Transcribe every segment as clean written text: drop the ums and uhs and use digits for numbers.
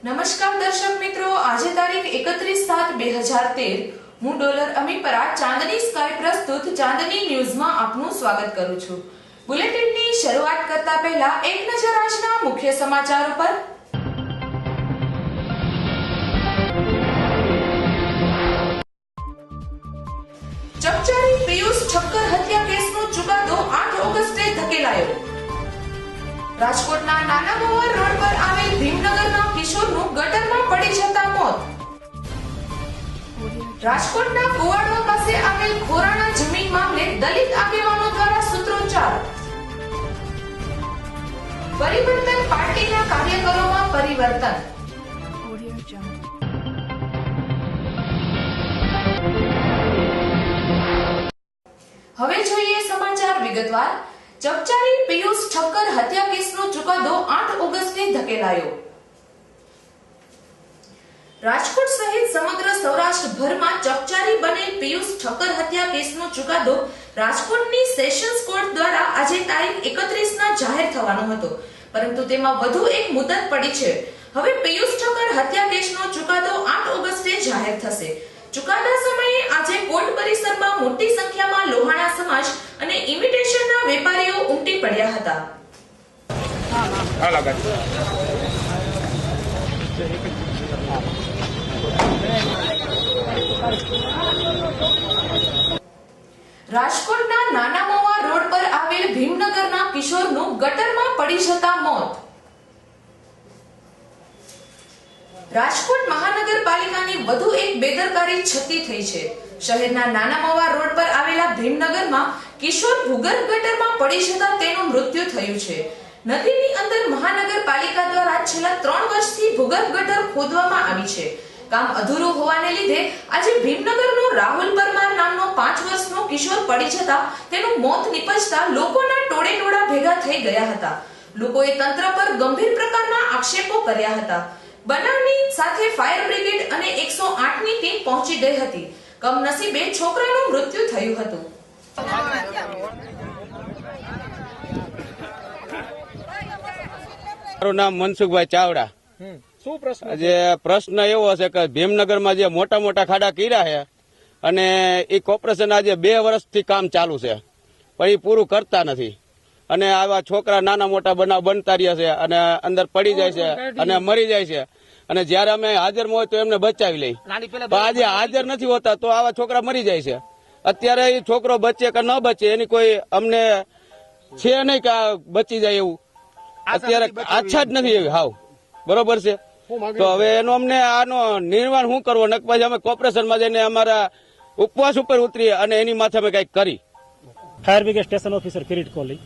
નમસ્કાર દર્શક મિત્રો, આજે તારીખ 31/7/2013 હું ડોલર અમીપરા ચાંદની સ્કાય પ્રસ્તુત ચાંદની ન્યૂઝમાં આપનું સ્વાગત કરું છું। બુલેટિનની શરૂઆત કરતા પહેલા એક નજર આજના મુખ્ય સમાચારો પર। ચકચારી પિયુષ ઠક્કર હત્યા કેસનો ચુકાદો 8 ઓગસ્ટે ધકેલાયો। રાજકોટના નાના મોવા રોડ પર આવેલ ભીમનગરના કિશોરનું ગટરમાં પડી જતા મોત। રાજકોટના કુવાડવા પાસે આવેલ ખોરાણા જમીન મામલે દલિત આગેવાનો દ્વારા સૂત્રોચ્ચાર। પરિવર્તન પાર્ટીના કાર્યકરોમાં પરિવર્તન। હવે જોઈએ સમાચાર વિગતવાર। ચકચારી પિયુષ ઠક્કર હત્યા કેસનો ચુકાદો 8 ઓગસ્ટે ધકેલાયો। રાજકોટ સહિત સમગ્ર સૌરાષ્ટ્રભરમાં ચકચારી બનેલ પિયુષ ઠક્કર હત્યા કેસનો ચુકાદો રાજકોટની સેશન્સ કોર્ટ દ્વારા આજે તારીખ 31ના જાહેર થવાનો હતો, પરંતુ તેમાં વધુ એક મુદત પડી છે। હવે પિયુષ ઠક્કર હત્યા કેસનો ચુકાદો 8 ઓગસ્ટે જાહેર થશે। ચુકાદા સમયે આજે કોર્ટ પરિસરમાં મોટી સંખ્યામાં લોહાણા સમાજ અને ઇમિટેશનના વેપારીઓ ઉમટી પડ્યા હતા। રાજકોટના નાના મોવા રોડ પર આવેલ ભીમનગરના કિશોરનું ગટરમાં પડી જતા મોત। રાજકોટ મહાનગરપાલિકાની વધુ એક બેદરકારી છતી થઈ છે। શહેરના નાના મોવા રોડ પર આવેલા ભીમનગરમાં કિશોર ભૂગર્ભ ગટરમાં પડી જતા તેનું મૃત્યુ થયું છે। નદીની અંદર મહાનગરપાલિકા દ્વારા છેલ્લા 3 વર્ષથી ભૂગર્ભ ગટર ખોદવામાં આવી છે। કામ અધૂરું હોવાને લીધે આજે ભીમનગરનો રાહુલ પરમાર નામનો 5 વર્ષનો કિશોર પડી જતા તેનું મોત નીપજતા લોકોના ટોળે ટોળા ભેગા થઈ ગયા હતા। લોકોએ તંત્ર પર ગંભીર પ્રકારના આક્ષેપો કર્યા હતા। બનાવની સાથે ફાયર બ્રિગેડ અને 108ની ટીમ પહોંચી ગઈ હતી। કમનસીબે છોકરાનું મૃત્યુ થયું હતું। મારું નામ મનસુખભાઈ ચાવડા। શું પ્રશ્ન? જે પ્રશ્ન એવો છે કે ભીમનગરમાં જે મોટા મોટા ખાડા કર્યા છે અને એ કોર્પોરેશન આજે 2 વર્ષથી કામ ચાલુ છે, પણ એ પૂરું કરતા નથી અને આવા છોકરા નાના મોટા બનાવ બનતા રહ્યા છે અને અંદર પડી જાય છે અને મરી જાય છે અને જયારે અમે હાજરમાં હોય તો એમને બચાવી લઈ, પણ આજે હાજર નથી હોતા તો આવા છોકરા મરી જાય છે। અત્યારે એ છોકરો બચે કે ન બચે એની કોઈ અમને છે નહીં કે બચી જાય એવું અત્યારે આછા જ નથી એવી હાવ બરોબર છે। તો હવે એનો અમને આનો નિર્માણ શું કરવો, નક પછી અમે કોર્પોરેશનમાં જઈને અમારા ઉપવાસ ઉપર ઉતરીએ અને એની માથે અમે કઈક કરી। Fire brigade station officer Kirit Kohli.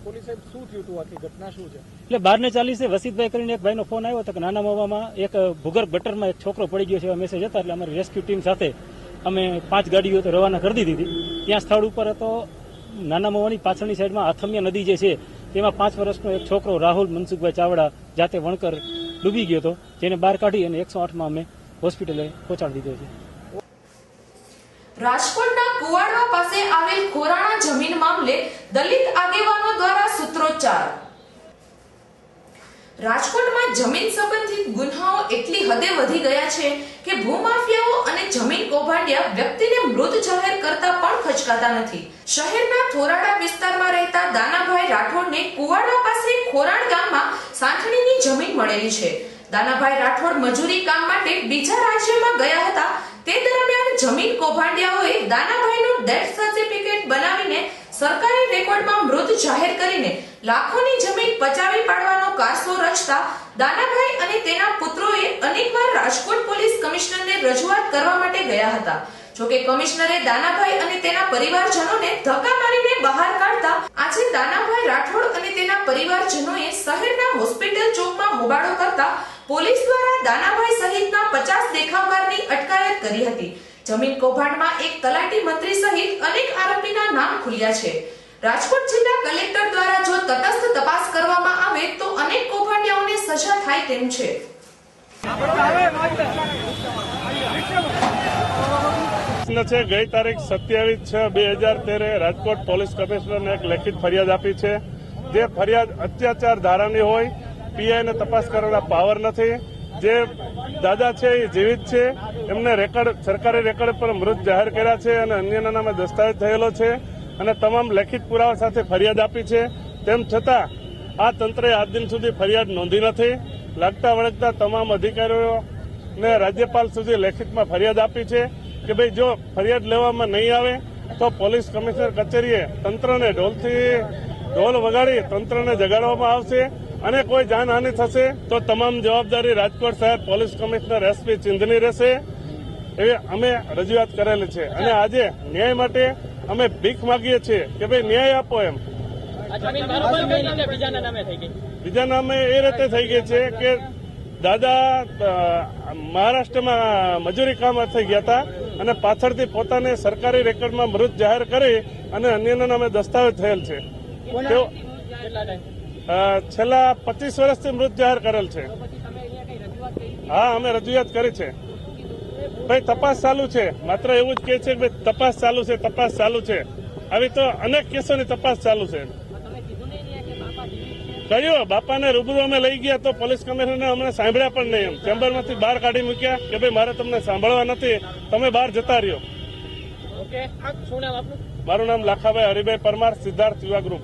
Police સાહેબ શું થયું હતું, આખી ઘટના શું છે? એટલે 12:40 વસીતભાઈ કરીને એક ભાઈનો ફોન આવ્યો હતો કે નાના મોવામાં એક ભૂગર્ભ ગટરમાં એક છોકરો પડી ગયો છે એવા મેસેજ હતા। એટલે અમારી રેસ્ક્યુ ટીમ સાથે અમે 5 ગાડીઓ તો રવાના કરી દીધી હતી। ત્યાં સ્થળ ઉપર હતો નાના મોવાની પાછળની સાઈડમાં આથમિયા નદી જે છે તેમાં 5 વર્ષનો એક છોકરો રાહુલ મનસુખભાઈ ચાવડા જાતે વણકર ડૂબી ગયો હતો, જેને બહાર કાઢી અને 108માં અમે હોસ્પિટલે પહોંચાડી દીધો છે। રાજકોટના કુવાડવા પાસે આવેલ ખોરાણા જમીન મામલે દલિત આગેવાનો દ્વારા સૂત્રોચ્ચાર। રાજકોટમાં જમીન સંબંધિત ગુન્હાઓ એટલી હદે વધી ગયા છે કે ભૂમાફિયાઓ અને જમીન કૌભાંડિયા વ્યક્તિને મૃત જાહેર કરતા પણ ખચકાતા નથી। શહેરના થોરાડા વિસ્તારમાં રહેતા દાનાભાઈ રાઠોડને કુવાડવા પાસે ખોરાણ ગામમાં સાંઠણીની જમીન મળેલી છે। દાનાભાઈ રાઠોડ મજૂરી કામ માટે બીજા રાજ્યમાં ગયા હતા। તે દરમિયાન જમીન કૌભાંડિયાઓએ દાનાભાઈનું ડેથ સર્ટિફિકેટ બનાવીને સરકારી રેકોર્ડમાં મૃત જાહેર કરીને લાખોની જમીન પચાવી પાડવાનો કારસો રચતા દાનાભાઈ અને તેના પુત્રોએ અનેકવાર રાજકોટ પોલીસ કમિશનરને રજૂઆત કરવા માટે ગયા હતા। જોકે કમિશનરે દાનાભાઈ અને તેના પરિવારજનોને ધક્કા મારીને બહાર કાઢતા આજે દાનાભાઈ રાઠોડ અને તેના પરિવારજનોએ શહેરના હોસ્પિટલ ચોકમાં હોબાળો કરતા પોલીસ દ્વારા દાનાભાઈ સહિતના 50 દેખાવકારની અટકાયત કરી હતી। જમીન કૌભાંડમાં એક તલાટી મંત્રી સહિત અનેક આરોપીના નામ ખુલ્યા છે। રાજકોટ જિલ્લા કલેક્ટર દ્વારા જો તટસ્થ તપાસ કરવામાં આવે તો અનેક કૌભાંડિયાઓને સજા થાય તેમ છે। ગઈ તારીખ 27/6/2013 રાજકોટ પોલીસ કમિશનરને એક લેખિત ફરિયાદ આપી છે। જે ફરિયાદ અત્યાચાર ધારાની હોય પીઆઈને તપાસ કરવાના પાવર નથી. જે દાદા છે એ જીવિત છે, એમને રેકર્ડ સરકારી રેકર્ડ પર મૃત જાહેર કર્યા છે અને અન્યના નામે દસ્તાવેજ થયેલો છે અને તમામ લેખિત પુરાવા સાથે ફરિયાદ આપી છે. તેમ છતાં આ તંત્રે આજ દિન સુધી ફરિયાદ નોંધી નથી. લાગતા વળગતા તમામ અધિકારીઓને રાજ્યપાલ સુધી લેખિતમાં ફરિયાદ આપી છે કે ભાઈ જો ફરિયાદ લેવામાં નહીં આવે તો પોલીસ કમિશનર કચેરીએ તંત્રને ઢોલ વગાડી તંત્રને જગાડવામાં આવશે અને કોઈ જાનહાનિ થશે તો તમામ જવાબદારી રાજકોટ શહેર પોલીસ કમિશનર એસપી ચિંધની રહેશે એવી અમે રજૂઆત કરેલી છે. અને આજે ન્યાય માટે અમે ભીખ માંગીએ છીએ કે ભાઈ ન્યાય આપો એમ. બીજા નામે એ રીતે થઈ ગઈ છે કે દાદા મહારાષ્ટ્રમાં મજૂરી કામ અર્થે ગયા હતા અને પાછળથી પોતાને સરકારી રેકર્ડમાં મૃત જાહેર કરી અને અન્યના નામે દસ્તાવેજ થયેલ છે. તેઓ છેલ્લા 25 વર્ષથી મૃત જાહેર કરેલ છે. હા, અમે રજૂઆત કરી છે. ભાઈ તપાસ ચાલુ છે. માત્ર એવું જ કહે છે કે ભાઈ તપાસ ચાલુ છે, તપાસ ચાલુ છે. આવી તો અનેક કેસોની તપાસ ચાલુ છે. કયો બાપાને રૂબરૂ અમે લઈ ગયા તો પોલીસ કમિશનરને અમને સાંભળ્યા પણ નહીં. એમ ચેમ્બરમાંથી બહાર કાઢી મૂક્યા કે ભાઈ મારે તમને સાંભળવા નથી, તમે બહાર જતા રહ્યો. મારું નામ લાખાભાઈ હરિભાઈ પરમાર, સિદ્ધાર્થ યુવા ગ્રુપ.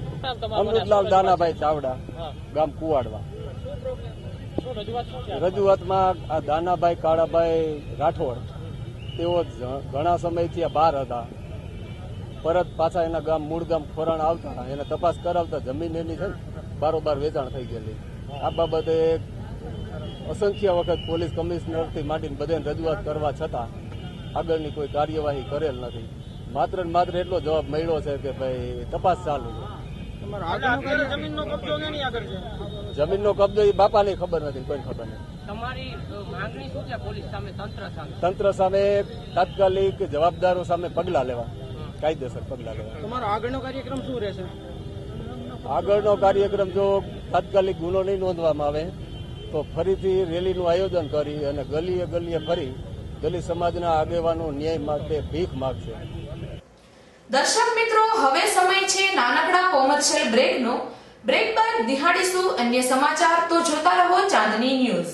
અમૃતલાલ દાનાભાઈ ચાવડા, ગામ કુવાડવા. રજૂઆતમાં આ દાનાભાઈ કાળાભાઈ રાઠોડ તેઓ ઘણા સમયથી બહાર હતા. પરત પાછા એના ગામ મૂળ ગામ ખોરાણ આવતા એને તપાસ કરાવતા જમીન એની છે બારોબાર વેચાણ થઈ ગયેલી. આ બાબતે અસંખ્ય વખત પોલીસ કમિશનરથી માંડીને બધાને રજૂઆત કરવા છતાં આગળની કોઈ કાર્યવાહી કરેલ નથી. માત્ર ને માત્ર એટલો જવાબ મળ્યો છે કે ભાઈ તપાસ ચાલુ છે. જમીનનો કબજો એ બાપાની ખબર નથી, કોઈ ખબર નથી. તમારી માંગણી શું છે પોલીસ સામે, તંત્ર સામે? તંત્ર સામે તાત્કાલિક જવાબદારો સામે પગલાં લેવા, કાયદેસર પગલાં લેવા. તમારો આગળનો કાર્યક્રમ શું રહેશે? આગળનો કાર્યક્રમ જો તાત્કાલિક ગુનો નહીં નોંધવામાં આવે તો ફરીથી રેલીનું આયોજન કરી અને ગલીએ ગલીએ ફરી દલિત સમાજના આગેવાનો ન્યાય માટે ભીખ માગશે. દર્શક મિત્રો, હવે સમય છે નાનકડા કોમર્શિયલ બ્રેકનો. બ્રેક બાદ નિહાળીશું અન્ય સમાચાર. તો જોતા રહો ચાંદની ન્યૂઝ.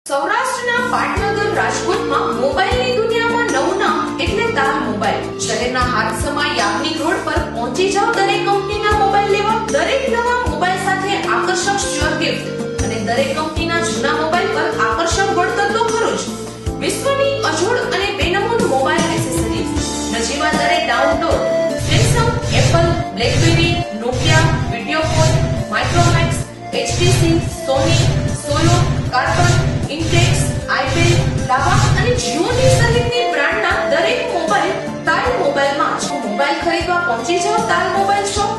સૌરાષ્ટ્રના પાટનગર રાજકોટમાં મોબાઈલની દુનિયામાં નવું નામ એટલે તાર મોબાઈલ. શહેરના હાથસમા યાજ્ઞિક રોડ પર પહોંચી જાવ દરેક કંપનીના મોબાઈલ લેવા. દરેક નવા મોબાઈલ સાથે આકર્ષક શ્યોર ગિફ્ટ અને દરેક કંપનીના જૂના મોબાઈલ પર આકર્ષક વળતર તો ખરું જ. વિશ્વની અજોડ અને બેનમૂન મોબાઈલ એસેસરીઝ, નજીવા દરે download. Samsung, Apple, blackberry, Nokia, Videocon, Micromax, HTC, સોની, સોલો, કાર્બન, ઇન્ટેક્સ, આઈપેલ, લાવા અને જીઓની સહિતની બ્રાન્ડના દરેક મોબાઈલ તાલ મોબાઈલમાં જ. મોબાઈલ ખરીદવા પહોંચી જાવ તાલ mobile shop.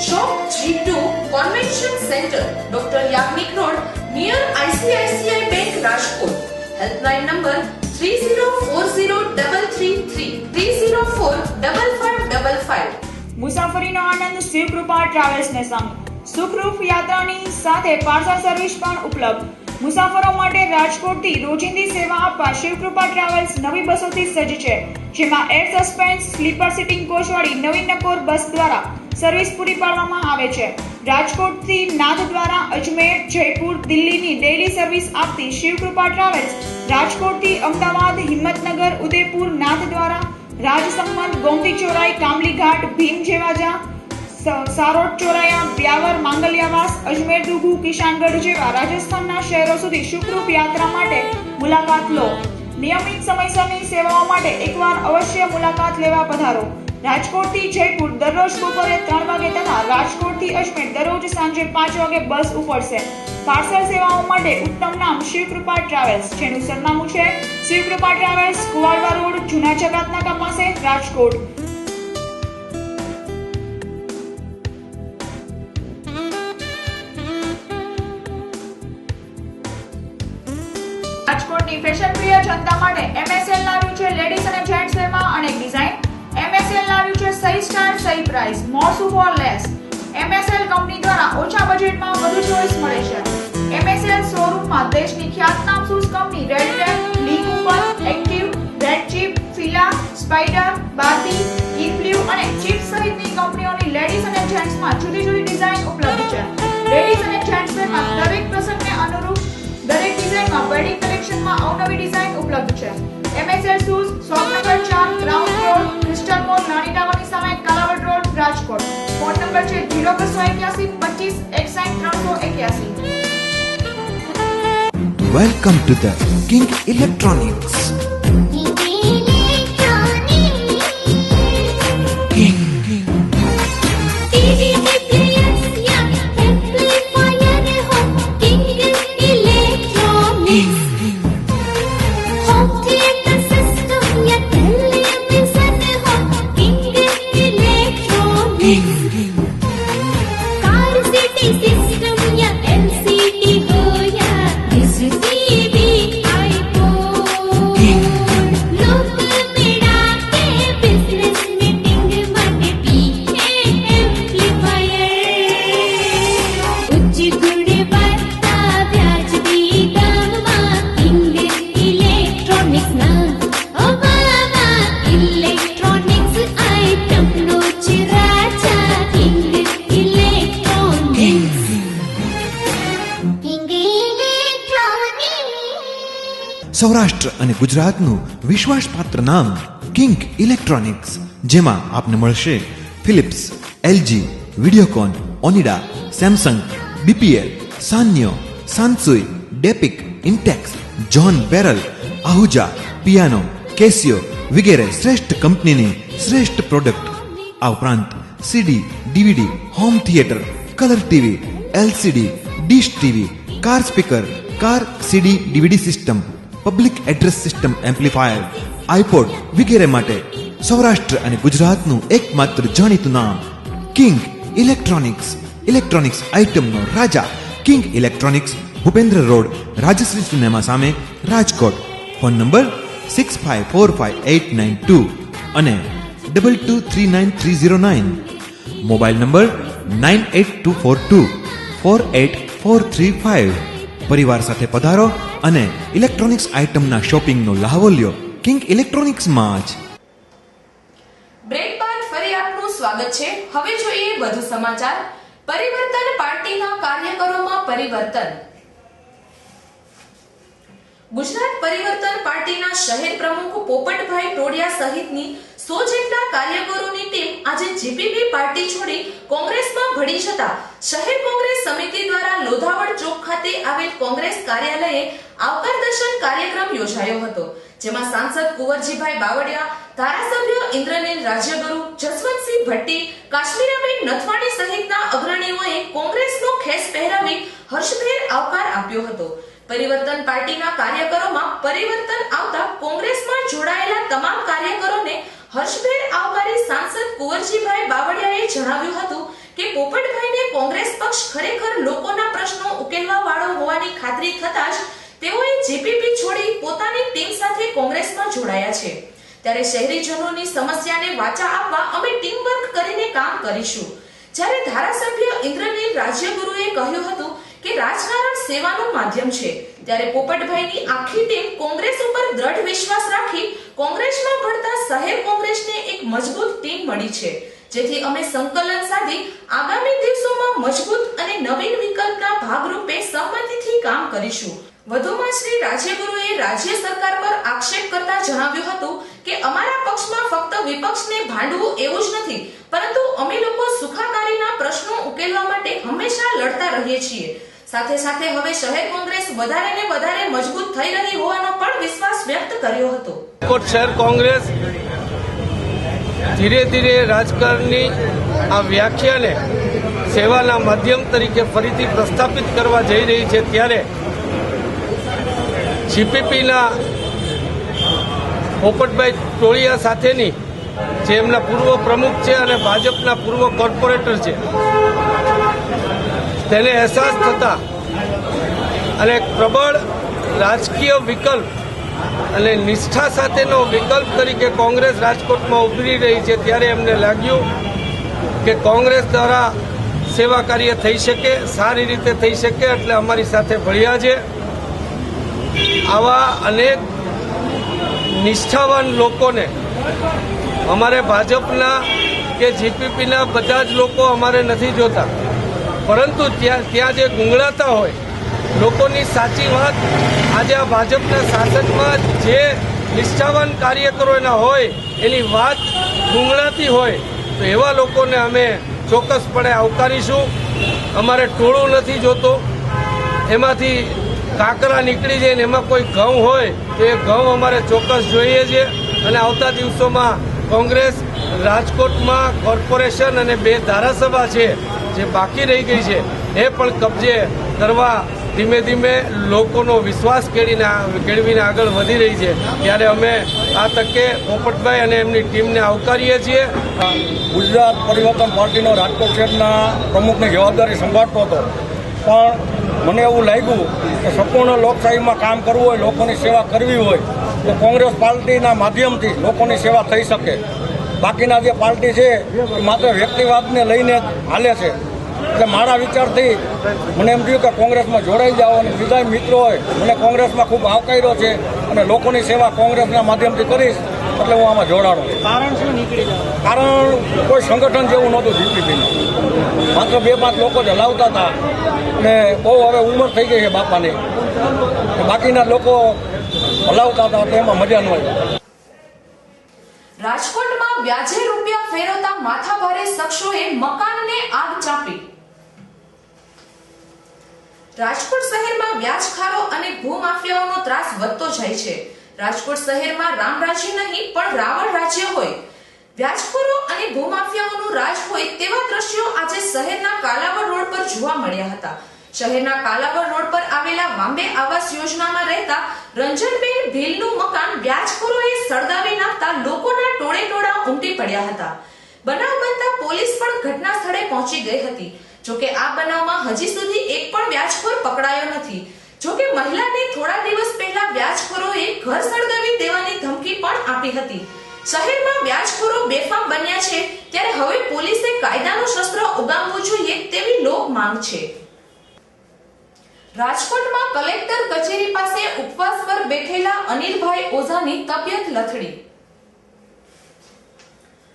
Shop G2 convention centre, doctor Yagnik road, near ICICI bank, Rajkot. Helpline number 30403333 3045555. મુસાફરીનો આનંદ શિવકૃપા ટ્રાવેલ્સને સંગ. સુખરૂપ યાત્રાની સાથે પાર્સલ સર્વિસ પણ ઉપલબ્ધ. મુસાફરો માટે રાજકોટથી રોજિંદી સેવા આપવા શિવકૃપા ટ્રાવેલ્સ નવી બસોથી સજ્જ છે, જેમાં એર સસ્પેન્સ સ્લીપર સિટિંગ કોચવાળી નવી નકોર બસ દ્વારા સર્વિસ પૂરી પાડવામાં આવે છે. રાજકોટથી નાથ દ્વારા અજમેર, જયપુર, દિલ્હીની ડેઇલી સર્વિસ આપતી શિવકૃપા ટ્રાવેલ્સ રાજકોટથી અમદાવાદ, હિંમતનગર, ઉદયપુર, નાથ દ્વારા રાજસમંદ, ગોમતી ચોરાઈ, કામલી ઘાટ, ભીમ જેવાજા, સારોટ ચોરાયા, બ્યાવર, માંગલિયાવાસ, અજમેર, ડુગુ, કિશાનગઢ જેવા રાજસ્થાનના શહેરો સુધી સુખરૂપ યાત્રા માટે મુલાકાત લો. નિયમિત સમયસરની સેવાઓ માટે એકવાર અવશ્ય મુલાકાત લેવા પધારો. રાજકોટથી જયપુર દરરોજ બપોરે 3 વાગે તથા રાજકોટથી અજમેર દરરોજ સાંજે 5 વાગે બસ ઉપડશે. પાર્સલ સેવાઓ માટે ઉત્તમ નામ શિવકૃપા ટ્રાવેલ્સ, જેનું સરનામું છે શિવકૃપા ટ્રાવેલ્સ, કુવાડવા રોડ, જૂના જકાતનાકા પાસે, રાજકોટ. રાજકોટની ફેશન પ્રિય જનતા માટે MSL લાવ્યું છે લેડીઝ અને જેન્ટ્સ વેરમાં અનેક ડિઝાઇન. MSL લાવ્યું છે સહી સ્ટાર, સહી પ્રાઇસ, મોર સુપ ઓર લેસ. MSL કંપની દ્વારા ઓછા બજેટમાં વધુ ચોઇસ મળે છે. MSL શોરૂમમાં દેશની ખ્યાતનામ shoes company Red Tape, Lee Cooper, Active, Red Chief, Fila, Spider, Barbie, Inblu અને ચીપ સહિતની કંપનીઓની લેડીઝ અને જેન્ટ્સમાં જુદી જુદી ડિઝાઇન ઉપલબ્ધ છે. લેડીઝ અને જેન્ટ્સ વેરમાં દરેક પ્રસંગને અનુરૂપ દરેક ડિઝાઇનમાં વેડિંગ કલેક્શનમાં અવનવી ડિઝાઇન ઉપલબ્ધ છે. MSL shoes, shop number 4, ground floor, crystal mall, નાની ટાવરની સામે, Kalawad road, Rajkot. Phone number છે 0281 25 61 381. Welcome to the King Electronics. King. Saurashtra અને ગુજરાતનું વિશ્વાસપાત્ર નામ કિંગ ઇલેક્ટ્રોનિક્સ, જેમાં આપને મળશે Philips, LG, Videocon, Onida, Samsung, BPL, Sanyo, Sansui, ડેપિક, Intex, John Barrel, Ahuja, piano, Casio વગેરે શ્રેષ્ઠ કંપનીની શ્રેષ્ઠ પ્રોડક્ટ. આ ઉપરાંત CD, DVD, home theatre, colour TV, LCD, dish TV, car speaker, car CD DVD system, public address system amplifier, iPod વગેરે માટે સૌરાષ્ટ્ર અને ગુજરાતનું એકમાત્ર જાણીતું નામ કિંગ ઇલેક્ટ્રોનિક્સ. ઇલેક્ટ્રોનિક્સ આઇટમનો રાજા King Electronics, Bhupendra road, Rajshri cinema સામે, રાજકોટ. ફોન નંબર 65458992 અને 223939. Mobile number 9824248435. પરિવાર સાથે પધારો અને ઇલેક્ટ્રોનિક્સ આઇટમના શોપિંગનો લાહવો લ્યો કિંગ ઇલેક્ટ્રોનિક્સમાં જ. બ્રેક બાદ ફરી આપનું સ્વાગત છે. હવે જોઈએ વધુ સમાચાર. પરિવર્તન પાર્ટીના કાર્યકરોમાં પરિવર્તન. ગુજરાત પરિવર્તન પાર્ટીના શહેર પ્રમુખ પોપટભાઈ ટોડિયા સહિતની 100 જેટલા કાર્યકરોની ટીમ આજે જીપીપી પાર્ટી છોડી કોંગ્રેસમાં ભળી જતા શહેર કોંગ્રેસ સમિતિ દ્વારા લોધાવડ ચોક ખાતે આવેલ કોંગ્રેસ કાર્યાલયે આવકાર દર્શન કાર્યક્રમ યોજાયો હતો, જેમાં સાંસદ કુંવરજીભાઈ બાવળિયા, ધારાસભ્ય ઇન્દ્રનીલ રાજ્યગુરુ, જસવંતસિંહ ભટ્ટી, કાશ્મીરાબેન નથવાણી સહિતના અગ્રણીઓએ કોંગ્રેસનો ખેસ પહેરાવી હર્ષભેર આવકાર આપ્યો હતો. પરિવર્તન પાર્ટીના કાર્યકરોમાં પરિવર્તન આવતા કોંગ્રેસમાં જોડાયેલા તમામ કાર્યકરોને હર્ષભેર આવકારી સાંસદ કુંવરજીભાઈ બાવળિયાએ જણાવ્યું હતું કે પોપટભાઈને કોંગ્રેસ પક્ષ ખરેખર લોકોના પ્રશ્નો ઉકેલવા વાળો હોવાની ખાતરી થતા જ તેઓએ જીપીપી છોડી પોતાની ટીમ સાથે કોંગ્રેસમાં જોડાયા છે. ત્યારે શહેરીજનોની સમસ્યાને વાચા આપવા અમે ટીમ વર્ક કરીને કામ કરીશું. જ્યારે ધારાસભ્ય ઇન્દ્રનીલ રાજ્યગુરુએ કહ્યું હતું કે રાજકારણ સેવાનું માધ્યમ છે, ત્યારે પોપટભાઈની આખી ટીમ કોંગ્રેસ ઉપર દ્રઢ વિશ્વાસ રાખી કોંગ્રેસમાં ભળતા શહેર કોંગ્રેસને એક મજબૂત ટીમ મળી છે, જેથી અમે સંકલન સાધી આગામી દિવસોમાં મજબૂત અને નવીન વિકલ્પના ભાગરૂપે સહમતિથી કામ કરીશું. વધુમાં શ્રી રાજ્યગુરુએ રાજ્ય સરકાર પર આક્ષેપ કરતા જણાવ્યું હતું કે અમારા પક્ષમાં ફક્ત વિપક્ષને ભાંડવું એવું જ નથી, પરંતુ અમે લોકો સુખાકારીના પ્રશ્નો ઉકેલવા માટે હંમેશા લડતા રહીએ છીએ. સાથે સાથે હવે શહેર કોંગ્રેસ વધારે ને વધારે મજબૂત થઈ રહી હોવાનો પણ વિશ્વાસ વ્યક્ત કર્યો હતો. રાજકોટ શહેર કોંગ્રેસ ધીરે ધીરે રાજકારણની આ વ્યાખ્યાને સેવાના માધ્યમ તરીકે ફરીથી પ્રસ્થાપિત કરવા જઈ રહી છે, ત્યારે જીપીપીના પોપટભાઈ ટોળિયા સાથેની જે એમના પૂર્વ પ્રમુખ છે અને ભાજપના પૂર્વ કોર્પોરેટર છે, તેને અહેસાસ થતા અને પ્રબળ રાજકીય વિકલ્પ અને નિષ્ઠા સાથેનો વિકલ્પ તરીકે કોંગ્રેસ રાજકોટમાં ઉભરી રહી છે, ત્યારે એમને લાગ્યું કે કોંગ્રેસ દ્વારા સેવા કાર્ય થઈ શકે, સારી રીતે થઈ શકે, એટલે અમારી સાથે ભળ્યા છે. આવા અનેક નિષ્ઠાવાન લોકોને અમારે ભાજપના કે જીપીપીના બધા જ લોકો અમારે નથી જોતા, પરંતુ ત્યાં જે ગુંગળાતા હોય લોકોની સાચી વાત, આજે આ ભાજપના શાસનમાં જે નિષ્ઠાવાન કાર્યકરો એના હોય એની વાત ગુંગળાતી હોય તો એવા લોકોને અમે ચોક્કસપણે આવકારીશું. અમારે ટોળું નથી જોતો, એમાંથી કાંકરા નીકળી જાય ને એમાં કોઈ ઘઉં હોય તો એ ઘઉં અમારે ચોક્કસ જોઈએ છે. અને આવતા દિવસોમાં કોંગ્રેસ રાજકોટમાં કોર્પોરેશન અને 2 ધારાસભા છે જે બાકી રહી ગઈ છે એ પણ કબજે કરવા ધીમે ધીમે લોકોનો વિશ્વાસ કેળવીને આગળ વધી રહી છે, ત્યારે અમે આ તકે પોપટભાઈ અને એમની ટીમને આવકારીએ છીએ. ગુજરાત પરિવર્તન પાર્ટીનો રાજકોટ શહેરના પ્રમુખની જવાબદારી સંભાળતો હતો, પણ મને એવું લાગ્યું કે સંપૂર્ણ લોકશાહીમાં કામ કરવું હોય, લોકોની સેવા કરવી હોય તો કોંગ્રેસ પાર્ટીના માધ્યમથી લોકોની સેવા થઈ શકે. બાકીના જે પાર્ટી છે એ માત્ર વ્યક્તિવાદને લઈને હાલે છે. એટલે મારા વિચારથી મને એમ થયું કે કોંગ્રેસમાં જોડાઈ જાઓ, અને બીજા મિત્રો હોય મને કોંગ્રેસમાં ખૂબ આવકાર્યો છે અને લોકોની સેવા કોંગ્રેસના માધ્યમથી કરીશ, એટલે હું આમાં જોડાણો. કારણ શું નીકળી જાય? કારણ કોઈ સંગઠન જેવું નહોતું જીપીપીનું, માત્ર 2-5 લોકો જ હલાવતા હતા અને બહુ હવે ઉંમર થઈ ગઈ છે બાપાની, બાકીના લોકો હલાવતા હતા તો એમાં મજા ન હોય. રાજકોટમાં વ્યાજે રૂપિયા ફેરવતા માથાભારે શખ્સોએ મકાનને આગ ચાંપી. રાજકોટ શહેરમાં વ્યાજખારો અને ભૂમાફિયાઓનો ત્રાસ વધતો જાય છે. રાજકોટ શહેરમાં રામ રાજ્ય નહીં પણ રાવણ રાજ્ય હોય, વ્યાજખોરો અને ભૂમાફિયાઓનું રાજ હોય તેવા દ્રશ્યો આજે શહેરના કાલાવડ રોડ પર જોવા મળ્યા હતા. શહેરના કાલાવડ રોડ પર આવેલા વાંબે આવાસ યોજનામાં રહેતા રંજનબેન ભીલનું મકાન વ્યાજખોરોએ સળગાવી નાખતા લોકોના ટોળે-ટોળા ઉમટી પડ્યા હતા. બનાવ બનતા પોલીસ પણ ઘટના સ્થળે પહોંચી ગઈ હતી. જોકે આ બનાવમાં હજી સુધી એક પણ વ્યાજખોર પકડાયો નથી. જોકે મહિલાને થોડા દિવસ પહેલા વ્યાજખોરોએ ઘર સળગાવી દેવાની ધમકી પણ આપી હતી. શહેરમાં વ્યાજખોરો બેફામ બન્યા છે, ત્યારે હવે પોલીસે કાયદાનું શસ્ત્ર ઉગામવું જોઈએ તેવી લોક માંગ છે. રાજકોટમાં કલેક્ટર કચેરી પાસે ઉપવાસ પર બેઠેલા અનિલભાઈ ઓઝાની તબિયત લથડી.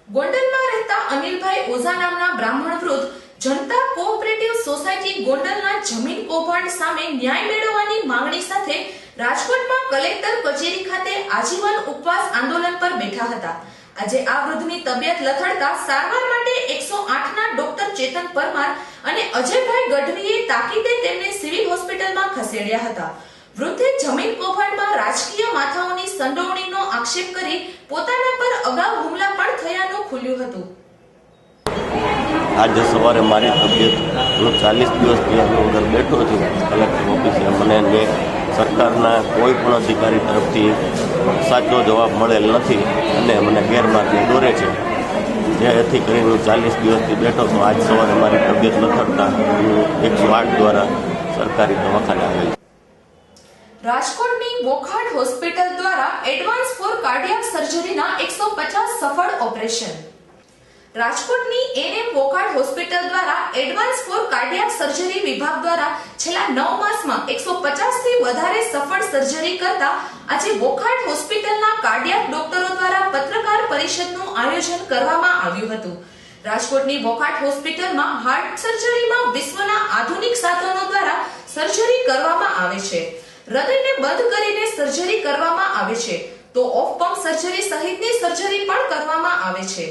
ગોંડલમાં રહેતા અનિલભાઈ ઓઝા નામના બ્રાહ્મણ વૃદ્ધ જનતા કોઓપરેટિવ સોસાયટી ગોંડલના જમીન કૌભાંડ સામે ન્યાય મેળવવાની માંગણી સાથે રાજકોટમાં કલેક્ટર કચેરી ખાતે આજીવન ઉપવાસ આંદોલન પર બેઠા હતા. આજે આ વૃદ્ધની તબિયત લથડતા સારવાર માટે 108 ના ડોક્ટર ચેતન પરમાર અને અજયભાઈ ગઢવીએ તાકીદે તેમને સિવિલ હોસ્પિટલમાં ખસેડ્યા હતા. વૃદ્ધે જમીન કૌભાંડમાં રાજકીય માથાઓની સંડોવણીનો આક્ષેપ કરી પોતાના પર અગાઉ હુમલા પણ થયાનું ખુલ્યું હતું. આજે સવારે મારી તબિયત, હું 40 દિવસથી અંદર બેઠો છું કલેક્ટર ઓફિસે. મને સરકારના કોઈ પણ અધિકારી તરફથી સાચો જવાબ મળેલ નથી અને મને ગેરમાર્ગે દોરે છે. જેથી કરીને હું 40 દિવસથી બેઠો છું. આજ સવારે મારી તબિયત લથડતા હું 108 દ્વારા સરકારી દવાખાને આવેલ. રાજકોટની વોખાડ હોસ્પિટલ દ્વારા એડવાન્સ ફોર કાર્ડિયાક સર્જરીના 150 સફળ ઓપરેશન. રાજકોટની એનએમ વોખાડ હોસ્પિટલ દ્વારા એડવાન્સ ફોર કાર્ડિયાક સર્જરી વિભાગ દ્વારા છેલ્લા 9 માસમાં 150 થી વધારે સફળ સર્જરી કરતા આજે વોખાડ હોસ્પિટલના કાર્ડિયાક ડોક્ટરો દ્વારા પત્રકાર પરિષદનું આયોજન કરવામાં આવ્યું હતું. રાજકોટની વોખાડ હોસ્પિટલમાં હાર્ટ સર્જરીમાં વિશ્વના આધુનિક સાધનો દ્વારા સર્જરી કરવામાં આવે છે. હૃદયને બંધ કરીને સર્જરી કરવામાં આવે છે તો ઓફ પંપ સર્જરી સહિતની સર્જરી પણ કરવામાં આવે છે.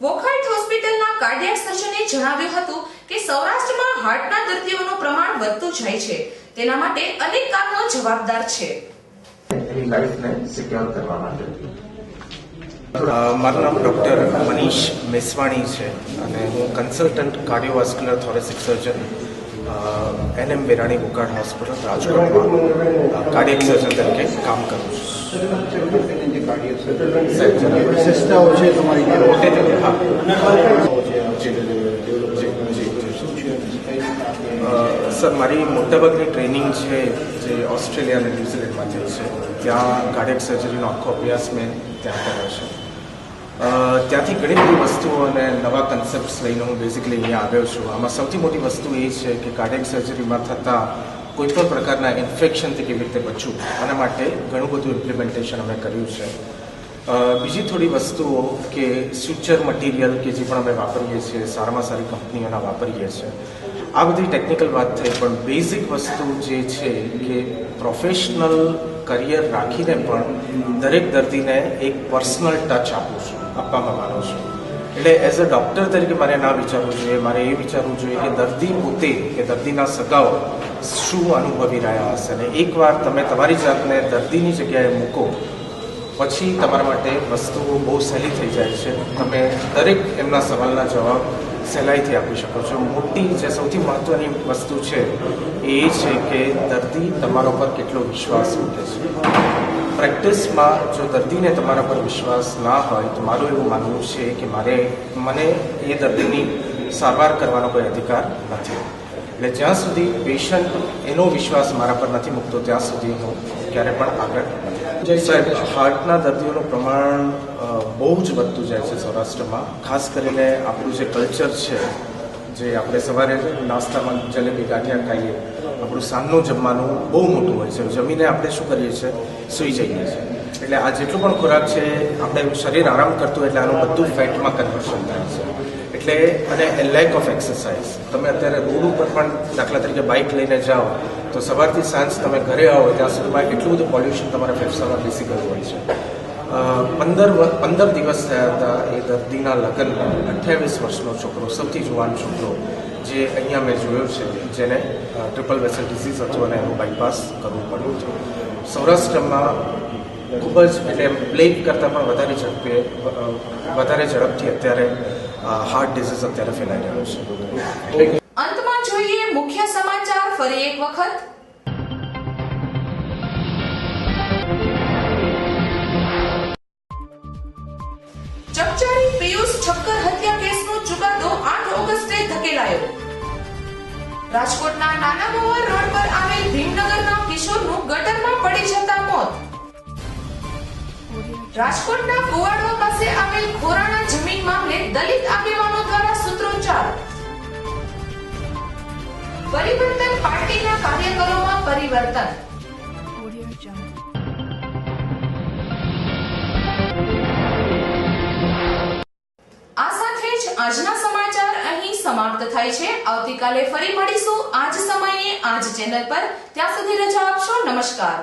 વોખાડ હોસ્પિટલના કાર્ડિયાક સર્જને જણાવ્યું હતું કે સૌરાષ્ટ્રમાં હાર્ટના દર્દીઓનું પ્રમાણ વધતું જાય છે. તેના માટે અનેક કારણો જવાબદાર છે. એની લાઈફને સિક્યોર કરવા માટે મારું નામ ડૉક્ટર મનીષ મેસવાણી છે અને હું કન્સલ્ટન્ટ કાર્ડિયોવાસ્ક્યુલર થોરેસિક સર્જન NM બેરાણી વોકાર્ડ હોસ્પિટલ રાજકોટમાં કાર્ડિયક સર્જન તરીકે કામ કરું છું. સર, મારી મોટાભાગની ટ્રેનિંગ છે જે ઓસ્ટ્રેલિયા અને ન્યૂઝીલેન્ડમાં થઈ છે. ત્યાં કાર્ડિયક સર્જરીનો આખો અભ્યાસ મેં ત્યાં કર્યો છે. ત્યાંથી ઘણી બધી વસ્તુઓ અને નવા કન્સેપ્ટ્સ લઈને હું બેઝિકલી અહીંયા આવ્યો છું. આમાં સૌથી મોટી વસ્તુ એ છે કે કાર્ડિયક સર્જરીમાં થતા કોઈપણ પ્રકારના ઇન્ફેક્શનથી કેવી રીતે બચવું, આના માટે ઘણું બધું ઇમ્પ્લિમેન્ટેશન અમે કર્યું છે. બીજી થોડી વસ્તુઓ કે સ્યુચર મટીરિયલ કે જે પણ અમે વાપરીએ છીએ, સારામાં સારી કંપનીઓના વાપરીએ છીએ. આ બધી ટેકનિકલ વાત થઈ, પણ બેઝિક વસ્તુ જે છે કે પ્રોફેશનલ કરિયર રાખીને પણ દરેક દર્દીને એક પર્સનલ ટચ આપવામાં માનું છું. એટલે એઝ અ ડૉક્ટર તરીકે મારે ના વિચારવું જોઈએ, મારે એ વિચારવું જોઈએ કે દર્દી પોતે કે દર્દીના સગાઓ શું અનુભવી રહ્યા હશે. અને એકવાર તમે તમારી જાતને દર્દીની જગ્યાએ મૂકો પછી તમારા માટે વસ્તુઓ બહુ સહેલી થઈ જાય છે. તમે દરેક એમના સવાલના જવાબ સહેલાઈથી આપી શકો છો. મોટી જે સૌથી મહત્ત્વની વસ્તુ છે એ છે કે દર્દી તમારા પર કેટલો વિશ્વાસ મૂકે છે. પ્રેક્ટિસમાં જો દર્દીને તમારા પર વિશ્વાસ ના હોય તો મારું એવું માનવું છે કે મને એ દર્દીની સારવાર કરવાનો કોઈ અધિકાર નથી. એટલે જ્યાં સુધી પેશન્ટ એનો વિશ્વાસ મારા પર નથી મૂકતો ત્યાં સુધી હું ક્યારે પણ આગળ નથી. સાહેબ, હાર્ટના દર્દીઓનું પ્રમાણ બહુ જ વધતું જાય છે સૌરાષ્ટ્રમાં. ખાસ કરીને આપણું જે કલ્ચર છે, જે આપણે સવારે નાસ્તામાં જલેબી ગાંઠિયા ખાઈએ, આપણું સાંજનું જમવાનું બહુ મોટું હોય છે. જમીને આપણે શું કરીએ છીએ? સૂઈ જઈએ છીએ. એટલે આ જેટલું પણ ખોરાક છે આપણે શરીર આરામ કરતું એટલે આનું બધું ફેટમાં કન્વર્શન થાય છે. એટલે અને લેક ઓફ એક્સરસાઇઝ. તમે અત્યારે રોડ ઉપર પણ દાખલા તરીકે બાઇક લઈને જાઓ તો સવારથી સાંજ તમે ઘરે આવો ત્યાં સુધીમાં એટલું બધું પોલ્યુશન તમારા ફેફસામાં બેસી ગયું હોય છે. 15 દિવસ થયા હતા એ દર્દીના લગ્નમાં 28 વર્ષનો છોકરો, સૌથી જુવાન છોકરો, જે અહીંયા મેં જોયો છે, જેને ટ્રિપલ વેસલ ડિસીઝ હતો અને એનું બાયપાસ કરવું પડ્યું હતું. સૌરાષ્ટ્રમાં ખૂબ જ એટલે પ્લેગ કરતાં પણ વધારે ઝડપથી અત્યારે હાર્ટ ડિસીઝ અત્યારે ફેલાઈ રહ્યો છે. અંતમાં જોઈએ મુખ્ય સમાચાર ફરી એક વખત. ચકચારી પિયુષ ઠક્કર હત્યા કેસનો ચુકાદો 8 ઓગસ્ટે ધકેલાયો. રાજકોટના નાના મોવર રોડ પર આવેલ ભીમનગરના કિશોરનું ગટરમાં પડી જતા મોત. રાજકોટના કુવાડવા પાસે આવેલ ખોરાણા જમીન મામલે દલિત આગેવાનો દ્વારા સૂત્રોચ્ચાર. પરિવર્તન પાર્ટીના કાર્યકરોમાં પરિવર્તન. આ સાથે જ આજના સમાચાર અહીં સમાપ્ત થાય છે. આવતીકાલે ફરી મળીશું આ જ સમયે આ જ ચેનલ પર. ત્યાં સુધી રજા આપશો. નમસ્કાર.